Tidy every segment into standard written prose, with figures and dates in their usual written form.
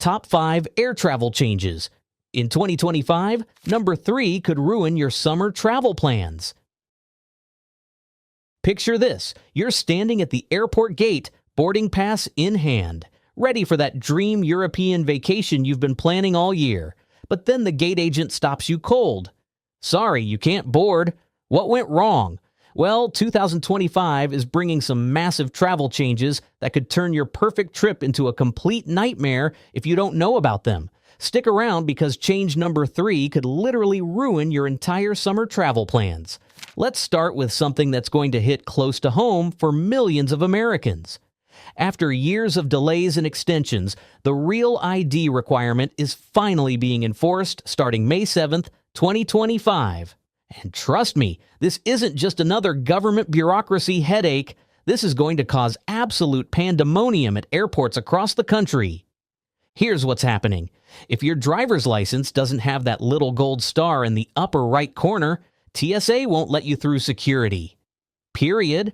Top 5 air travel changes. In 2025, number 3 could ruin your summer travel plans. Picture this. You're standing at the airport gate, boarding pass in hand, ready for that dream European vacation you've been planning all year. But then the gate agent stops you cold. Sorry, you can't board. What went wrong? Well, 2025 is bringing some massive travel changes that could turn your perfect trip into a complete nightmare if you don't know about them. Stick around because change number 3 could literally ruin your entire summer travel plans. Let's start with something that's going to hit close to home for millions of Americans. After years of delays and extensions, the Real ID requirement is finally being enforced starting May 7th, 2025. And trust me, this isn't just another government bureaucracy headache. This is going to cause absolute pandemonium at airports across the country. Here's what's happening. If your driver's license doesn't have that little gold star in the upper right corner, TSA won't let you through security. Period.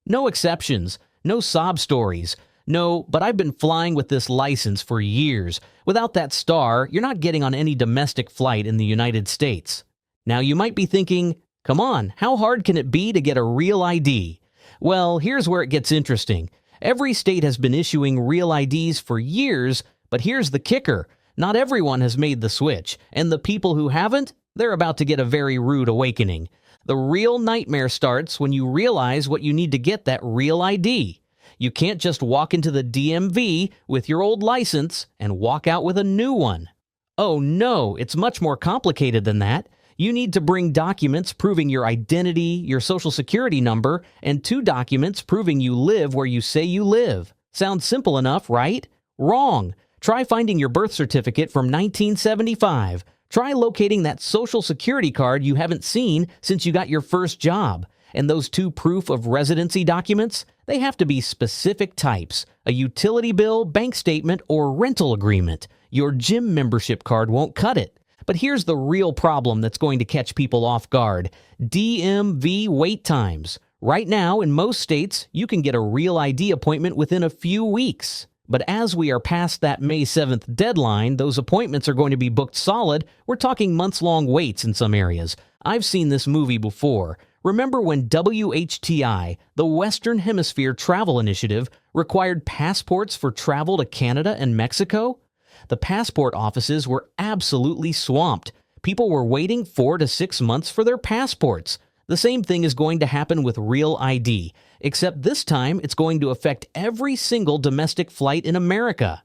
No exceptions. No sob stories. No, but I've been flying with this license for years. Without that star, you're not getting on any domestic flight in the United States. Now you might be thinking, come on, how hard can it be to get a Real ID? Well, here's where it gets interesting. Every state has been issuing Real IDs for years, but here's the kicker. Not everyone has made the switch, and the people who haven't, they're about to get a very rude awakening. The real nightmare starts when you realize what you need to get that Real ID. You can't just walk into the DMV with your old license and walk out with a new one. Oh no, it's much more complicated than that. You need to bring documents proving your identity, your social security number, and 2 documents proving you live where you say you live. Sounds simple enough, right? Wrong. Try finding your birth certificate from 1975. Try locating that social security card you haven't seen since you got your first job. And those 2 proof of residency documents, they have to be specific types: a utility bill, bank statement, or rental agreement. Your gym membership card won't cut it. But here's the real problem that's going to catch people off guard: DMV wait times. Right now, in most states, you can get a Real ID appointment within a few weeks. But as we are past that May 7th deadline, those appointments are going to be booked solid. We're talking months-long waits in some areas. I've seen this movie before. Remember when WHTI, the Western Hemisphere Travel Initiative, required passports for travel to Canada and Mexico? The passport offices were absolutely swamped. People were waiting 4 to 6 months for their passports. The same thing is going to happen with Real ID, except this time it's going to affect every single domestic flight in America.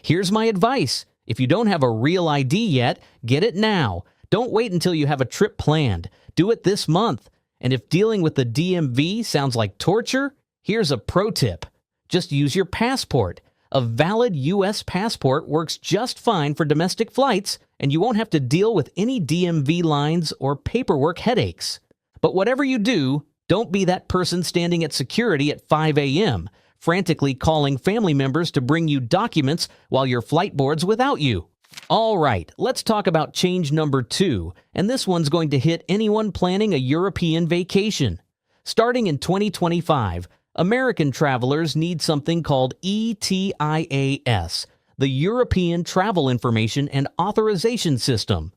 Here's my advice. If you don't have a Real ID yet, get it now. Don't wait until you have a trip planned. Do it this month. And if dealing with the DMV sounds like torture, here's a pro tip. Just use your passport. A valid U.S. passport works just fine for domestic flights, and you won't have to deal with any DMV lines or paperwork headaches. But whatever you do, don't be that person standing at security at 5 a.m., frantically calling family members to bring you documents while your flight boards without you. All right, let's talk about change number 2, and this one's going to hit anyone planning a European vacation. Starting in 2025, American travelers need something called ETIAS, the European Travel Information and Authorization System.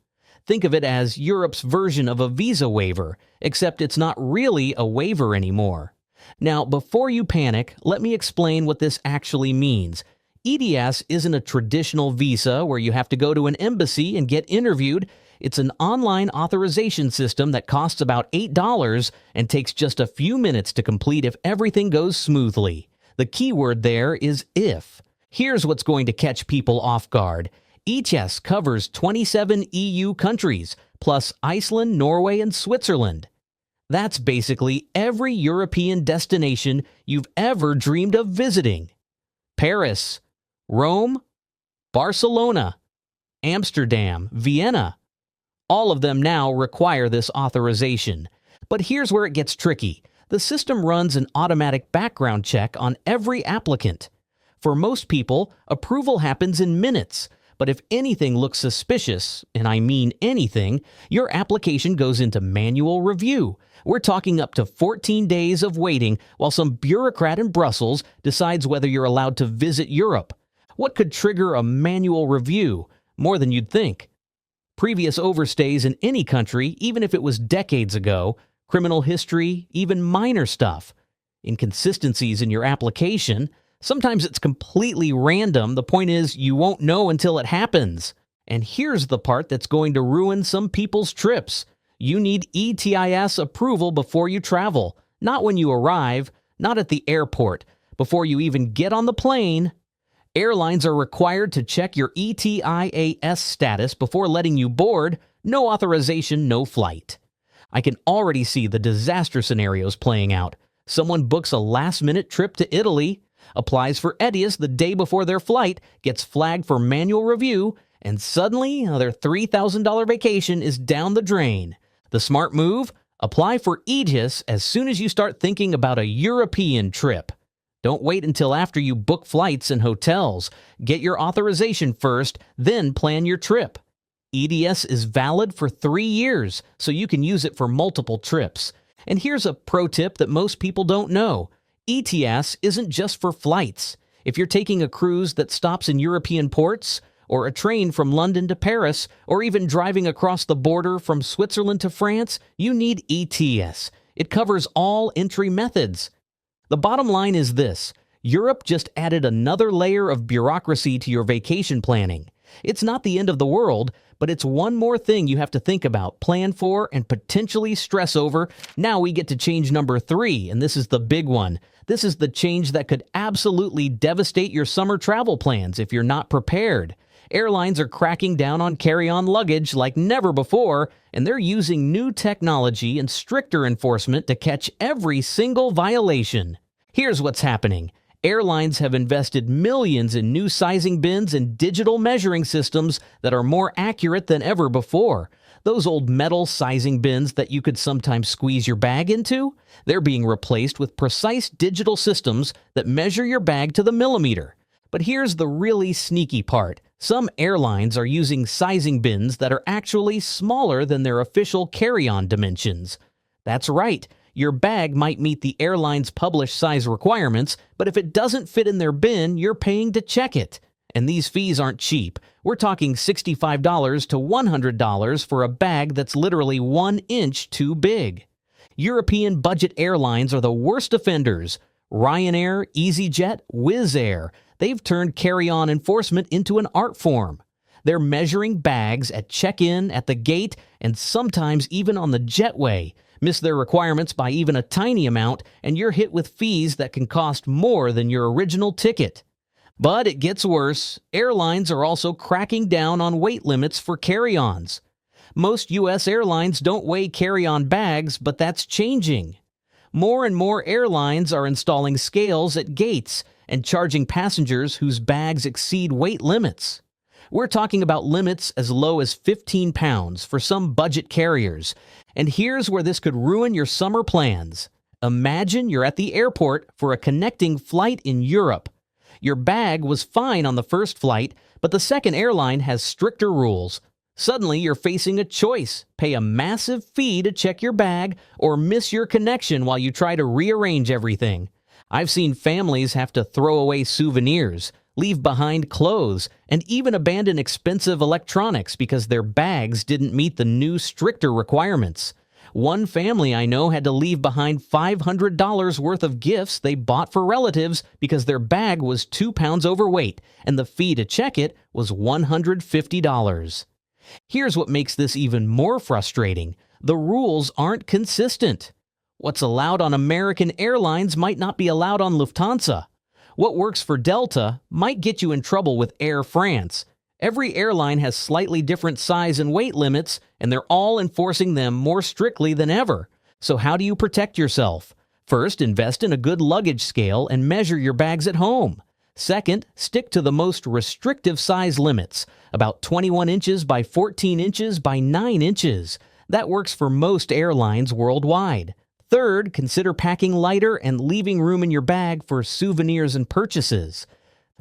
Think of it as Europe's version of a visa waiver, except it's not really a waiver anymore. Now, before you panic, let me explain what this actually means. ETIAS isn't a traditional visa where you have to go to an embassy and get interviewed. It's an online authorization system that costs about $8 and takes just a few minutes to complete if everything goes smoothly. The key word there is if. Here's what's going to catch people off guard. ETIAS covers 27 EU countries, plus Iceland, Norway, and Switzerland. That's basically every European destination you've ever dreamed of visiting. Paris, Rome, Barcelona, Amsterdam, Vienna. All of them now require this authorization. But here's where it gets tricky. The system runs an automatic background check on every applicant. For most people, approval happens in minutes. But if anything looks suspicious, and I mean anything, your application goes into manual review. We're talking up to 14 days of waiting while some bureaucrat in Brussels decides whether you're allowed to visit Europe. What could trigger a manual review? More than you'd think. Previous overstays in any country, even if it was decades ago, criminal history, even minor stuff. Inconsistencies in your application. Sometimes it's completely random. The point is, you won't know until it happens. And here's the part that's going to ruin some people's trips. You need ETIS approval before you travel. Not when you arrive, not at the airport. Before you even get on the plane, airlines are required to check your ETIAS status before letting you board. No authorization, no flight. I can already see the disaster scenarios playing out. Someone books a last-minute trip to Italy, applies for ETIAS the day before their flight, gets flagged for manual review, and suddenly their $3,000 vacation is down the drain. The smart move? Apply for ETIAS as soon as you start thinking about a European trip. Don't wait until after you book flights and hotels. Get your authorization first, then plan your trip. ETIAS is valid for 3 years, so you can use it for multiple trips. And here's a pro tip that most people don't know. ETIAS isn't just for flights. If you're taking a cruise that stops in European ports, or a train from London to Paris, or even driving across the border from Switzerland to France, you need ETIAS. It covers all entry methods. The bottom line is this: Europe just added another layer of bureaucracy to your vacation planning. It's not the end of the world, but it's one more thing you have to think about, plan for, and potentially stress over. Now we get to change number 3, and this is the big one. This is the change that could absolutely devastate your summer travel plans if you're not prepared. Airlines are cracking down on carry-on luggage like never before, and they're using new technology and stricter enforcement to catch every single violation. Here's what's happening. Airlines have invested millions in new sizing bins and digital measuring systems that are more accurate than ever before. Those old metal sizing bins that you could sometimes squeeze your bag into, they're being replaced with precise digital systems that measure your bag to the millimeter. But here's the really sneaky part. Some airlines are using sizing bins that are actually smaller than their official carry-on dimensions. That's right. Your bag might meet the airline's published size requirements, but if it doesn't fit in their bin, you're paying to check it. And these fees aren't cheap. We're talking $65 to $100 for a bag that's literally 1 inch too big. European budget airlines are the worst offenders. Ryanair, EasyJet, Wizz Air. They've turned carry-on enforcement into an art form. They're measuring bags at check-in, at the gate, and sometimes even on the jetway. Miss their requirements by even a tiny amount, and you're hit with fees that can cost more than your original ticket. But it gets worse. Airlines are also cracking down on weight limits for carry-ons. Most U.S. airlines don't weigh carry-on bags, but that's changing. More and more airlines are installing scales at gates and charging passengers whose bags exceed weight limits. We're talking about limits as low as 15 pounds for some budget carriers. And here's where this could ruin your summer plans. Imagine you're at the airport for a connecting flight in Europe. Your bag was fine on the first flight, but the second airline has stricter rules. Suddenly, you're facing a choice: pay a massive fee to check your bag or miss your connection while you try to rearrange everything. I've seen families have to throw away souvenirs, leave behind clothes, and even abandon expensive electronics because their bags didn't meet the new stricter requirements. One family I know had to leave behind $500 worth of gifts they bought for relatives because their bag was 2 pounds overweight, and the fee to check it was $150. Here's what makes this even more frustrating. The rules aren't consistent. What's allowed on American Airlines might not be allowed on Lufthansa. What works for Delta might get you in trouble with Air France. Every airline has slightly different size and weight limits, and they're all enforcing them more strictly than ever. So how do you protect yourself? First, invest in a good luggage scale and measure your bags at home. Second, stick to the most restrictive size limits, about 21 inches by 14 inches by 9 inches. That works for most airlines worldwide. Third, consider packing lighter and leaving room in your bag for souvenirs and purchases.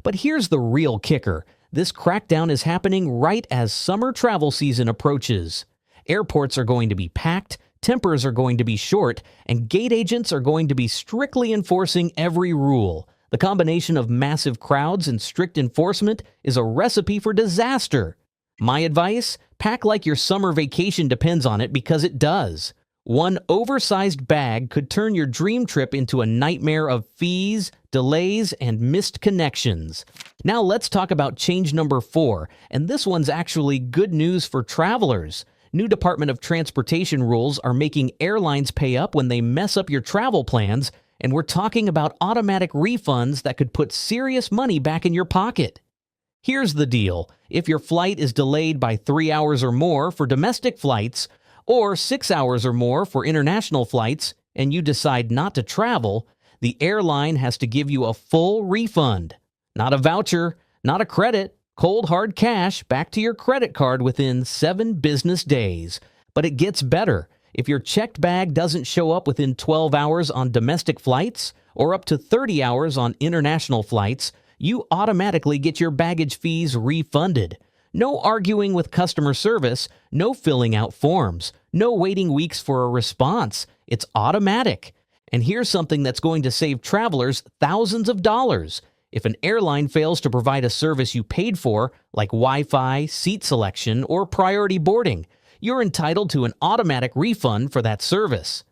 But here's the real kicker. This crackdown is happening right as summer travel season approaches. Airports are going to be packed, tempers are going to be short, and gate agents are going to be strictly enforcing every rule. The combination of massive crowds and strict enforcement is a recipe for disaster. My advice? Pack like your summer vacation depends on it, because it does. One oversized bag could turn your dream trip into a nightmare of fees, delays, and missed connections. Now let's talk about change number 4, and this one's actually good news for travelers. New Department of Transportation rules are making airlines pay up when they mess up your travel plans, and we're talking about automatic refunds that could put serious money back in your pocket. Here's the deal. If your flight is delayed by 3 hours or more for domestic flights, or 6 hours or more for international flights, and you decide not to travel, the airline has to give you a full refund. Not a voucher, not a credit, cold hard cash back to your credit card within 7 business days. But it gets better. If your checked bag doesn't show up within 12 hours on domestic flights, or up to 30 hours on international flights, you automatically get your baggage fees refunded. No arguing with customer service, no filling out forms, no waiting weeks for a response. It's automatic. And here's something that's going to save travelers thousands of dollars. If an airline fails to provide a service you paid for, like Wi-Fi, seat selection, or priority boarding, you're entitled to an automatic refund for that service.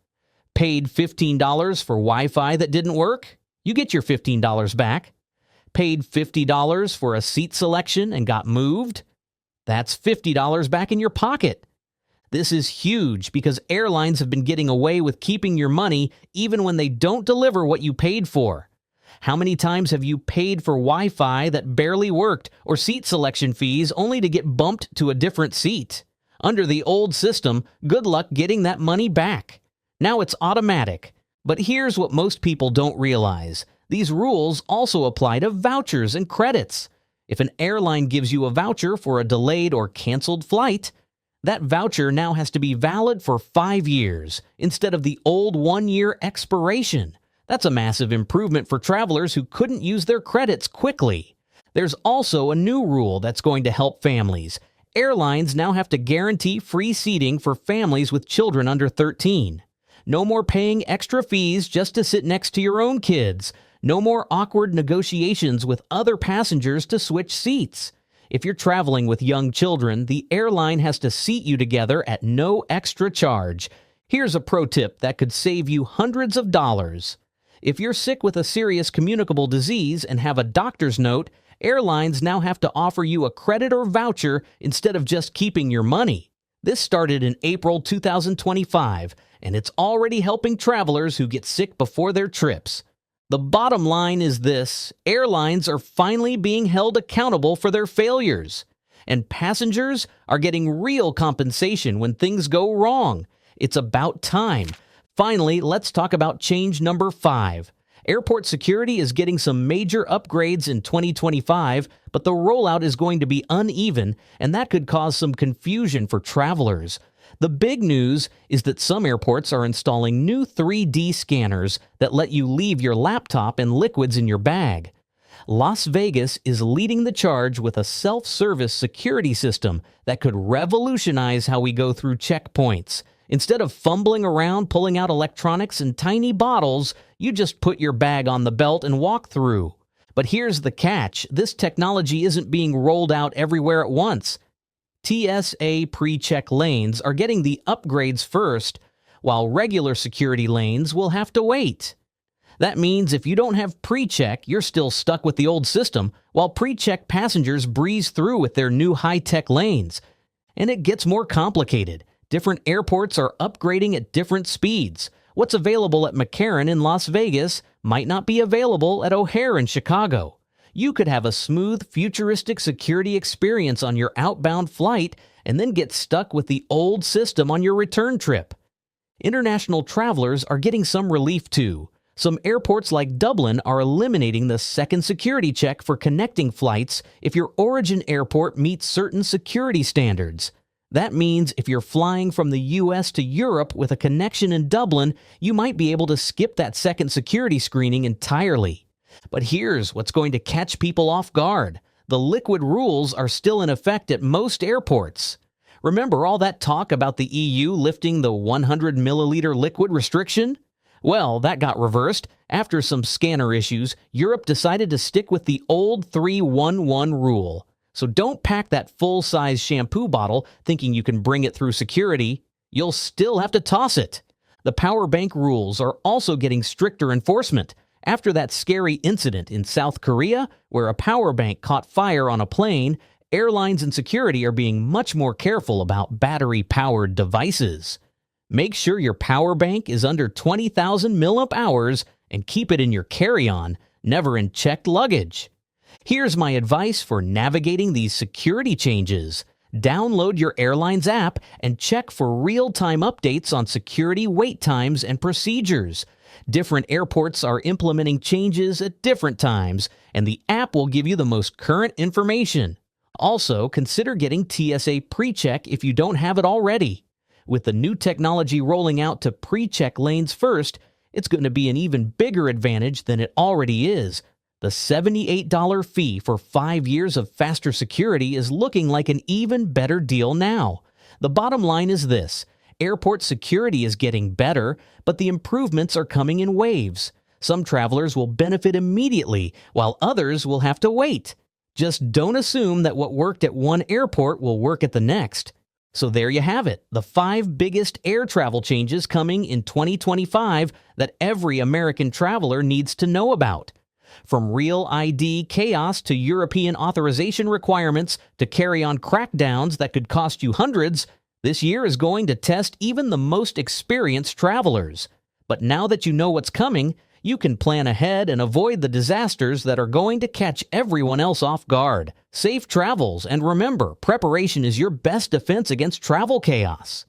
Paid $15 for Wi-Fi that didn't work? You get your $15 back. Paid $50 for a seat selection and got moved? That's $50 back in your pocket. This is huge because airlines have been getting away with keeping your money even when they don't deliver what you paid for. How many times have you paid for Wi-Fi that barely worked, or seat selection fees only to get bumped to a different seat? Under the old system, good luck getting that money back. Now it's automatic. But here's what most people don't realize. These rules also apply to vouchers and credits. If an airline gives you a voucher for a delayed or canceled flight, that voucher now has to be valid for 5 years instead of the old 1-year expiration. That's a massive improvement for travelers who couldn't use their credits quickly. There's also a new rule that's going to help families. Airlines now have to guarantee free seating for families with children under 13. No more paying extra fees just to sit next to your own kids. No more awkward negotiations with other passengers to switch seats. If you're traveling with young children, the airline has to seat you together at no extra charge. Here's a pro tip that could save you hundreds of dollars. If you're sick with a serious communicable disease and have a doctor's note, airlines now have to offer you a credit or voucher instead of just keeping your money. This started in April 2025, and it's already helping travelers who get sick before their trips. The bottom line is this: airlines are finally being held accountable for their failures, and passengers are getting real compensation when things go wrong. It's about time. Finally, let's talk about change number 5. Airport security is getting some major upgrades in 2025, but the rollout is going to be uneven, and that could cause some confusion for travelers. The big news is that some airports are installing new 3D scanners that let you leave your laptop and liquids in your bag. Las Vegas is leading the charge with a self-service security system that could revolutionize how we go through checkpoints. Instead of fumbling around pulling out electronics in tiny bottles, you just put your bag on the belt and walk through. But here's the catch: this technology isn't being rolled out everywhere at once. TSA pre-check lanes are getting the upgrades first, while regular security lanes will have to wait. That means if you don't have pre-check, you're still stuck with the old system, while pre-check passengers breeze through with their new high-tech lanes. And it gets more complicated. Different airports are upgrading at different speeds. What's available at McCarran in Las Vegas might not be available at O'Hare in Chicago. You could have a smooth, futuristic security experience on your outbound flight and then get stuck with the old system on your return trip. International travelers are getting some relief too. Some airports like Dublin are eliminating the second security check for connecting flights if your origin airport meets certain security standards. That means if you're flying from the US to Europe with a connection in Dublin, you might be able to skip that second security screening entirely. But here's what's going to catch people off guard. The liquid rules are still in effect at most airports. Remember all that talk about the EU lifting the 100 milliliter liquid restriction? Well, that got reversed. After some scanner issues, Europe decided to stick with the old 3-1-1 rule. So don't pack that full-size shampoo bottle thinking you can bring it through security. You'll still have to toss it. The power bank rules are also getting stricter enforcement. After that scary incident in South Korea, where a power bank caught fire on a plane, airlines and security are being much more careful about battery-powered devices. Make sure your power bank is under 20,000 milliamp hours and keep it in your carry-on, never in checked luggage. Here's my advice for navigating these security changes. Download your airline's app and check for real-time updates on security wait times and procedures. Different airports are implementing changes at different times, and the app will give you the most current information. Also, consider getting TSA PreCheck if you don't have it already. With the new technology rolling out to pre-check lanes first, it's going to be an even bigger advantage than it already is. The $78 fee for 5 years of faster security is looking like an even better deal now. The bottom line is this: airport security is getting better, but the improvements are coming in waves. Some travelers will benefit immediately, while others will have to wait. Just don't assume that what worked at one airport will work at the next. So there you have it, the 5 biggest air travel changes coming in 2025 that every American traveler needs to know about. From real ID chaos to European authorization requirements to carry-on crackdowns that could cost you hundreds, this year is going to test even the most experienced travelers. But now that you know what's coming, you can plan ahead and avoid the disasters that are going to catch everyone else off guard. Safe travels, and remember, preparation is your best defense against travel chaos.